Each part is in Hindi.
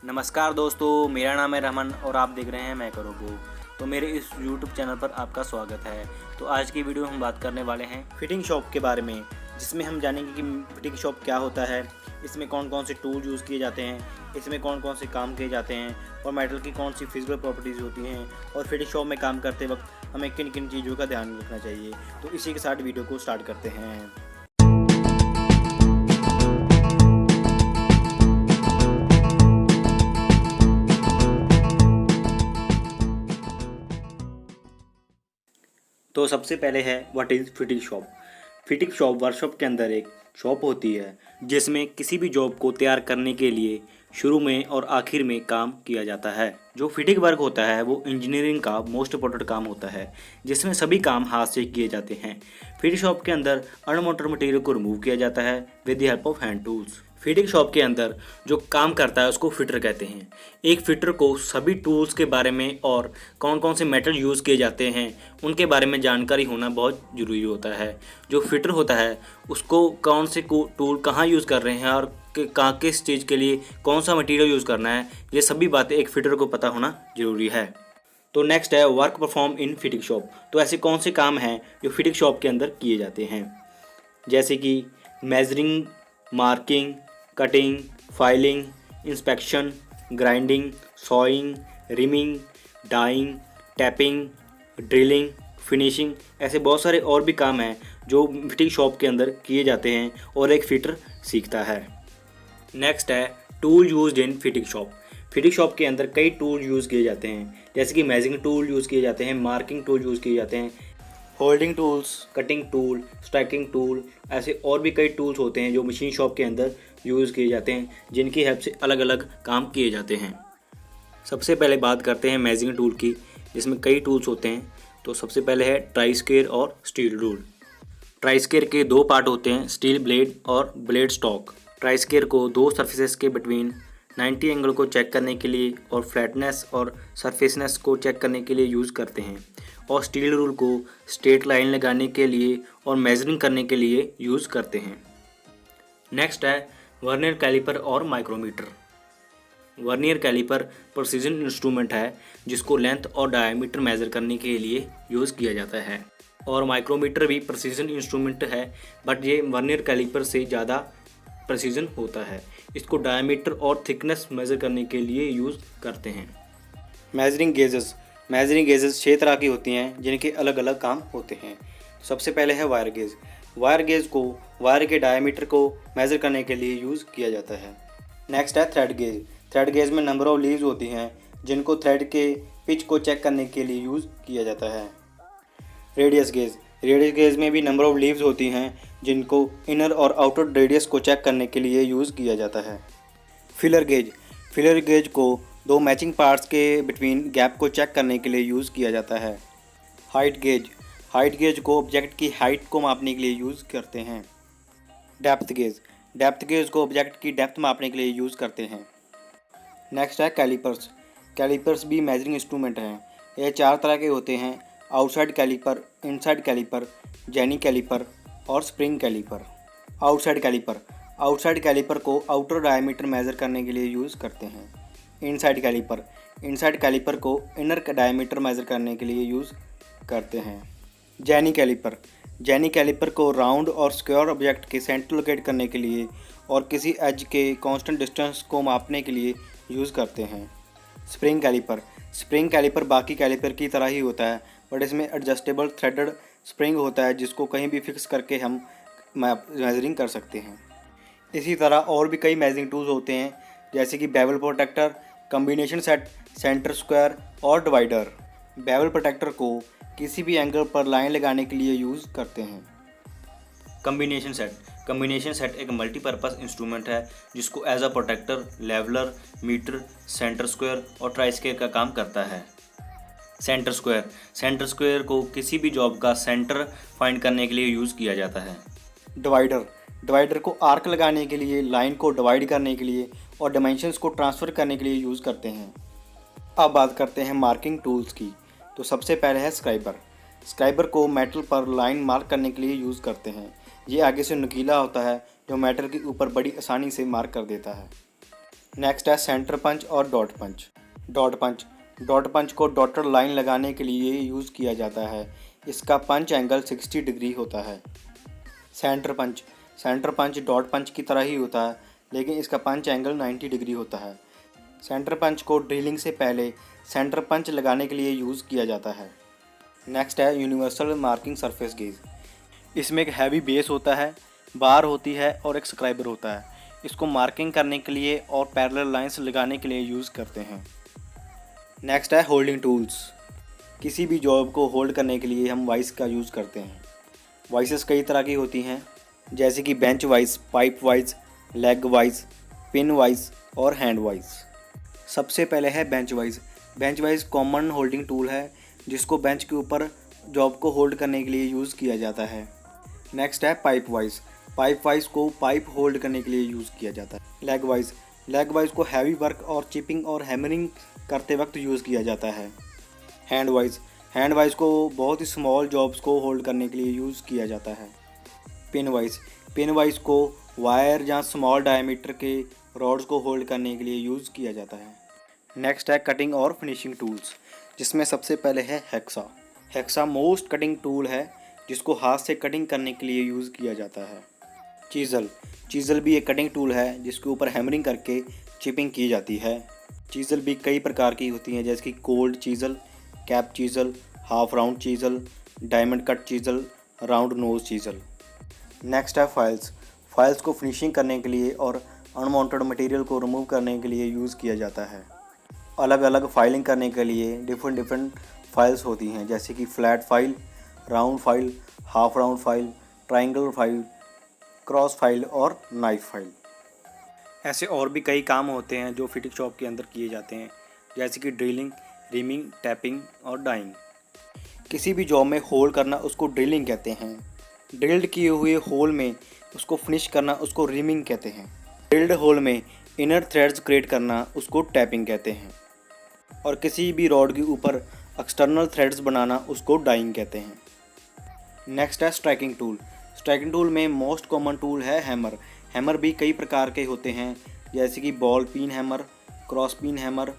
नमस्कार दोस्तों, मेरा नाम है रमन और आप देख रहे हैं मैं करोगो। तो मेरे इस YouTube चैनल पर आपका स्वागत है। तो आज की वीडियो हम बात करने वाले हैं फिटिंग शॉप के बारे में, जिसमें हम जानेंगे कि फिटिंग शॉप क्या होता है, इसमें कौन कौन से टूल यूज़ किए जाते हैं, इसमें कौन कौन से काम किए जाते हैं और मेटल की कौन सी फिजिकल प्रॉपर्टीज़ होती हैं और फिटिंग शॉप में काम करते वक्त हमें किन किन चीज़ों का ध्यान रखना चाहिए। तो इसी के साथ वीडियो को स्टार्ट करते हैं। तो सबसे पहले है what is fitting shop. Fitting shop workshop के अंदर एक शॉप होती है जिसमें किसी भी जॉब को तैयार करने के लिए शुरू में और आखिर में काम किया जाता है। जो फिटिंग वर्क होता है वो इंजीनियरिंग का मोस्ट इम्पोर्टेंट काम होता है, जिसमें सभी काम हाथ से किए जाते हैं। फिटिंग शॉप के अंदर अनवांटेड मटेरियल को रिमूव किया जाता है with the help of hand tools. Fitting shop के अंदर जो काम करता है उसको फिटर कहते हैं। एक फिटर को सभी टूल्स के बारे में और कौन कौन से मेटल यूज़ किए जाते हैं उनके बारे में जानकारी होना बहुत ज़रूरी होता है। जो फिटर होता है उसको कौन से टूल कहाँ यूज़ कर रहे हैं और कहाँ किस चीज़ के लिए कौन सा मटेरियल यूज़ करना है, ये सभी बातें एक फिटर को पता होना ज़रूरी है। तो नेक्स्ट है work perform in fitting shop. तो ऐसे कौन से काम हैं जो फिटिंग शॉप के अंदर किए जाते हैं, जैसे कि measuring, marking, cutting, filing, inspection, grinding, sawing, reaming, dieing, tapping, drilling, finishing. ऐसे बहुत सारे और भी काम हैं जो फिटिंग शॉप के अंदर किए जाते हैं और एक फिटर सीखता है। नेक्स्ट है tool used in fitting shop. Fitting shop के अंदर कई टूल यूज़ किए जाते हैं, जैसे कि मेजरिंग टूल यूज़ किए जाते हैं, मार्किंग टूल यूज़ किए जाते हैं, holding tools, cutting tool, striking tool. ऐसे और भी कई टूल्स होते हैं जो मशीन शॉप के अंदर यूज़ किए जाते हैं, जिनकी हेल्प से अलग अलग काम किए जाते हैं। सबसे पहले बात करते हैं मेजरिंग टूल की, जिसमें कई टूल्स होते हैं। तो सबसे पहले है ट्राई स्केल और स्टील रूल। ट्राई स्केल के दो पार्ट होते हैं, स्टील ब्लेड और ब्लेड स्टॉक। ट्राई स्केल को दो सर्फेसेस के बिटवीन 90 एंगल को चेक करने के लिए और फ्लैटनेस और सरफेसनेस को चेक करने के लिए यूज़ करते हैं, और स्टील रूल को स्ट्रेट लाइन लगाने के लिए और मेजरिंग करने के लिए यूज़ करते हैं। नेक्स्ट है वर्नियर कैलिपर और micrometer. Vernier caliper precision instrument है जिसको लेंथ और डायमीटर मेज़र करने के लिए यूज़ किया जाता है, और माइक्रोमीटर भी प्रिसीजन इंस्ट्रूमेंट है, बट ये वर्नियर कैलिपर से ज़्यादा प्रिसीजन होता है। इसको डायमीटर और थिकनेस मेज़र करने के लिए यूज़ करते हैं। Measuring gauges. मेजरिंग गेजेस 6 तरह की होती हैं जिनके अलग अलग काम होते हैं। सबसे पहले है वायर गेज। वायर गेज को वायर के डायमीटर को मेज़र करने के लिए यूज़ किया जाता है। नेक्स्ट है थ्रेड गेज। थ्रेड गेज में नंबर ऑफ लीव्स होती हैं जिनको थ्रेड के पिच को चेक करने के लिए यूज़ किया जाता है। Radius gauge. रेडियस गेज में भी नंबर ऑफ लीव्स होती हैं जिनको इनर और आउटर रेडियस को चेक करने के लिए यूज़ किया जाता है। Filler gauge. फिलर गेज को दो मैचिंग पार्ट्स के बिटवीन गैप को चेक करने के लिए यूज़ किया जाता है। Height gauge. हाइट गेज को ऑब्जेक्ट की हाइट को मापने के लिए यूज़ करते हैं। Depth gauge. डेप्थ गेज को ऑब्जेक्ट की डेप्थ मापने के लिए यूज़ करते हैं। नेक्स्ट है कैलिपर्स। कैलिपर्स भी मेजरिंग इंस्ट्रूमेंट हैं। ये 4 तरह के होते हैं, outside caliper, inside caliper, jenny caliper और spring caliper. Outside caliper. Outside caliper को आउटर डायमीटर मेज़र करने के लिए यूज़ करते हैं। Inside caliper. इनसाइड कैलिपर को इनर डायमीटर मेज़र करने के लिए यूज़ करते हैं। Jenny caliper. जेनी कैलिपर को राउंड और स्क्वायर ऑब्जेक्ट के सेंटर लोकेट करने के लिए और किसी एज के कांस्टेंट डिस्टेंस को मापने के लिए यूज़ करते हैं। Spring caliper. स्प्रिंग कैलिपर बाकी कैलिपर की तरह ही होता है, बट इसमें एडजस्टेबल थ्रेडेड स्प्रिंग होता है जिसको कहीं भी फिक्स करके हम मेजरिंग कर सकते हैं। इसी तरह और भी कई मेजरिंग टूल्स होते हैं, जैसे कि bevel protector, combination set, centre square और डिवाइडर। बेवल प्रोटेक्टर को किसी भी एंगल पर लाइन लगाने के लिए यूज़ करते हैं। Combination set. कॉम्बिनेशन सेट एक मल्टीपर्पज़ इंस्ट्रूमेंट है जिसको as a protractor, leveller, metre, centre square और ट्राई स्क्वायर का काम करता है। Centre square. सेंटर स्क्वायर को किसी भी जॉब का सेंटर फाइंड करने के लिए यूज़ किया जाता है। डिवाइडर। डिवाइडर को आर्क लगाने के लिए, लाइन को डिवाइड करने के लिए और डायमेंशंस को ट्रांसफ़र करने के लिए यूज़ करते हैं। अब बात करते हैं मार्किंग टूल्स की। तो सबसे पहले है स्क्राइबर। स्क्राइबर को मेटल पर लाइन मार्क करने के लिए यूज़ करते हैं। ये आगे से नुकीला होता है जो मेटल के ऊपर बड़ी आसानी से मार्क कर देता है। नेक्स्ट है सेंटर पंच और डॉट पंच। डॉट पंच को डॉटेड लाइन लगाने के लिए यूज़ किया जाता है। इसका पंच एंगल 60 डिग्री होता है। सेंटर पंच डॉट पंच की तरह ही होता है, लेकिन इसका पंच एंगल 90 डिग्री होता है। सेंटर पंच को ड्रिलिंग से पहले सेंटर पंच लगाने के लिए यूज़ किया जाता है। नेक्स्ट है यूनिवर्सल मार्किंग सरफेस गेज। इसमें एक हैवी बेस होता है, बार होती है और एक स्क्राइबर होता है। इसको मार्किंग करने के लिए और पैरेलल लाइंस लगाने के लिए यूज़ करते हैं। नेक्स्ट है होल्डिंग टूल्स। किसी भी जॉब को होल्ड करने के लिए हम वाइस का यूज़ करते हैं। वाइसेस कई तरह की होती हैं, जैसे कि bench vice, pipe vice, leg vice, pin vice और हैंड वाइस। सबसे पहले है bench vice. Bench vice common holding tool है, जिसको बेंच के ऊपर जॉब को होल्ड करने के लिए यूज़ किया जाता है। नेक्स्ट है पाइप वाइस। पाइप वाइस को पाइप होल्ड करने के लिए यूज़ किया जाता है। लेग वाइस को हैवी वर्क और चिपिंग और हैमरिंग करते वक्त यूज़ किया जाता है। हैंड वाइस को बहुत ही स्मॉल जॉब्स को होल्ड करने के लिए यूज़ किया जाता है। पिन वाइस को वायर या स्मॉल डायमीटर के रॉड्स को होल्ड करने के लिए यूज़ किया जाता है। नेक्स्ट है कटिंग और फिनिशिंग टूल्स, जिसमें सबसे पहले है हेक्सा मोस्ट कटिंग टूल है, जिसको हाथ से कटिंग करने के लिए यूज़ किया जाता है। चीज़ल भी एक कटिंग टूल है, जिसके ऊपर हैमरिंग करके चिपिंग की जाती है। चीज़ल भी कई प्रकार की होती हैं, जैसे कि cold chisel, cap chisel, half round chisel, diamond cut chisel, round nose chisel. Next है फाइल्स को फिनिशिंग करने के लिए और अनवांटेड मटेरियल को रिमूव करने के लिए यूज़ किया जाता है। अलग अलग फाइलिंग करने के लिए डिफरेंट फाइल्स होती हैं, जैसे कि flat file, round file, half round file, triangle file, cross file और नाइफ फाइल। ऐसे और भी कई काम होते हैं जो फिटिंग शॉप के अंदर किए जाते हैं, जैसे कि ड्रिलिंग, रिमिंग, टैपिंग और डाइंग। किसी भी जॉब में होल करना उसको ड्रिलिंग कहते हैं। ड्रिल्ड किए हुए होल में उसको फिनिश करना उसको रिमिंग कहते हैं। ड्रिल्ड होल में इनर थ्रेड्स क्रिएट करना उसको टैपिंग कहते हैं। और किसी भी रॉड के ऊपर एक्सटर्नल थ्रेड्स बनाना उसको डाइंग कहते हैं। नेक्स्ट है स्ट्राइकिंग टूल में मोस्ट कॉमन टूल है हैमर भी कई प्रकार के होते हैं, जैसे कि ball pin hammer, cross pin hammer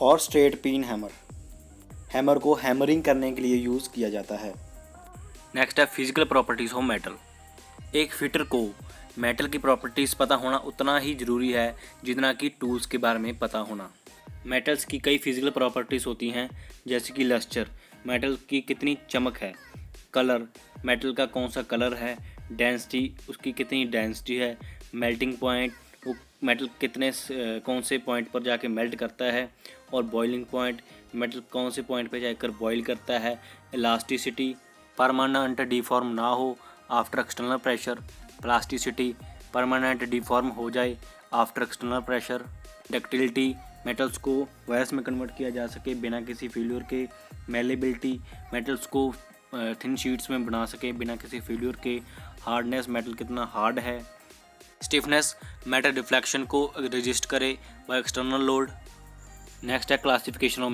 और स्ट्रेट पिन हैमर। हैमर को हैमरिंग करने के लिए यूज़ किया जाता है। नेक्स्ट है फिजिकल प्रॉपर्टीज़ ऑफ मेटल। एक फिटर को मेटल की प्रॉपर्टीज़ पता होना उतना ही ज़रूरी है जितना कि टूल्स के बारे में पता होना। मेटल्स की कई फिजिकल प्रॉपर्टीज़ होती हैं, जैसे कि लस्टर, मेटल की कितनी चमक है, कलर, मेटल का कौन सा कलर है, डेंसिटी, उसकी कितनी डेंसिटी है, मेल्टिंग पॉइंट, वो मेटल कितने कौन से पॉइंट पर जाके मेल्ट करता है, और बॉइलिंग पॉइंट, मेटल कौन से पॉइंट पर जाकर बॉयल करता है, इलास्टिसिटी, परमानेंट डिफॉर्म ना हो after external pressure, plasticity, permanent deform हो जाए after external pressure, ductility, metals को वायर्स में कन्वर्ट किया जा सके बिना किसी फेल्यूर के, मेलेबिलिटी, मेटल्स को थिन शीट्स में बना सके बिना किसी फेल्यूर के, हार्डनेस, मेटल कितना हार्ड है, स्टिफनेस, मेटल डिफ्लेक्शन को रजिस्ट करे बाय एक्सटर्नल लोड। नेक्स्ट है क्लासिफिकेशन ऑफ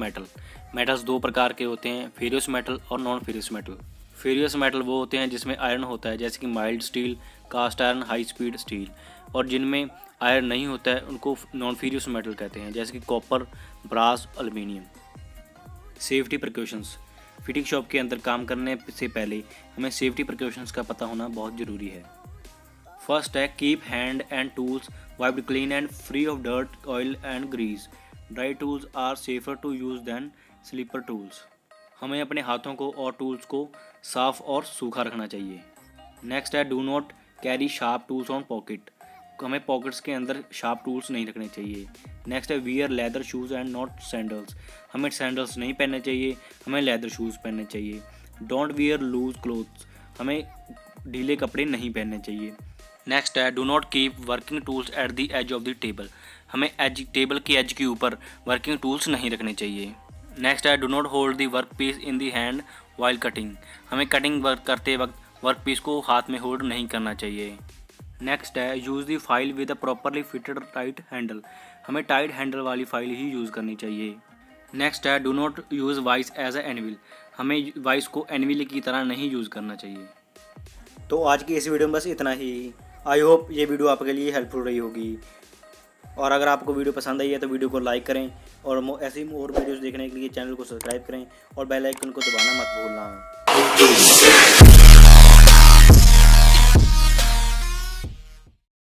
मेटल्स दो प्रकार के होते हैं, फेरियस मेटल और non furious metal. Furious metal वो होते हैं जिसमें आयरन होता है, जैसे कि mild steel, cast iron, high speed steel, और जिनमें आयरन नहीं होता है उनको नॉन फेरियस मेटल कहते हैं, जैसे कि copper, brass, aluminium. Safety precautions. Fitting shop के अंदर काम करने से पहले हमें सेफ्टी प्रिकॉशंस का पता होना बहुत ज़रूरी है। फर्स्ट है keep hand and tools wiped clean and free of dirt, oil and grease. Dry tools are safer to use than slippery tools. हमें अपने हाथों को और टूल्स को साफ़ और सूखा रखना चाहिए। नेक्स्ट है do not carry sharp tools on pocket. हमें पॉकेट्स के अंदर शार्प टूल्स नहीं रखने चाहिए। नेक्स्ट है wear leather shoes and not sandals. हमें सैंडल्स नहीं पहनने चाहिए, हमें लेदर शूज़ पहनने चाहिए। Don't wear loose clothes. हमें ढीले कपड़े नहीं पहनने चाहिए। नेक्स्ट है do not keep working tools at the edge of the table. हमें टेबल की एज के ऊपर वर्किंग टूल्स नहीं रखने चाहिए। नेक्स्ट है do not hold the work piece in the hand while cutting. हमें कटिंग वर्क करते वक्त वर्क पीस को हाथ में होल्ड नहीं करना चाहिए। नेक्स्ट है use the file with a properly fitted tight handle. हमें टाइट हैंडल वाली फाइल ही यूज़ करनी चाहिए। नेक्स्ट है do not use vice as an anvil. हमें वाइस को एनविल की तरह नहीं यूज़ करना चाहिए। तो आज की इस वीडियो में बस इतना ही। आई होप ये वीडियो आपके लिए हेल्पफुल रही होगी। और अगर आपको वीडियो पसंद आई है तो वीडियो को लाइक करें और ऐसे ही और वीडियोस देखने के लिए चैनल को सब्सक्राइब करें और बेल आइकन को दबाना मत भूलना।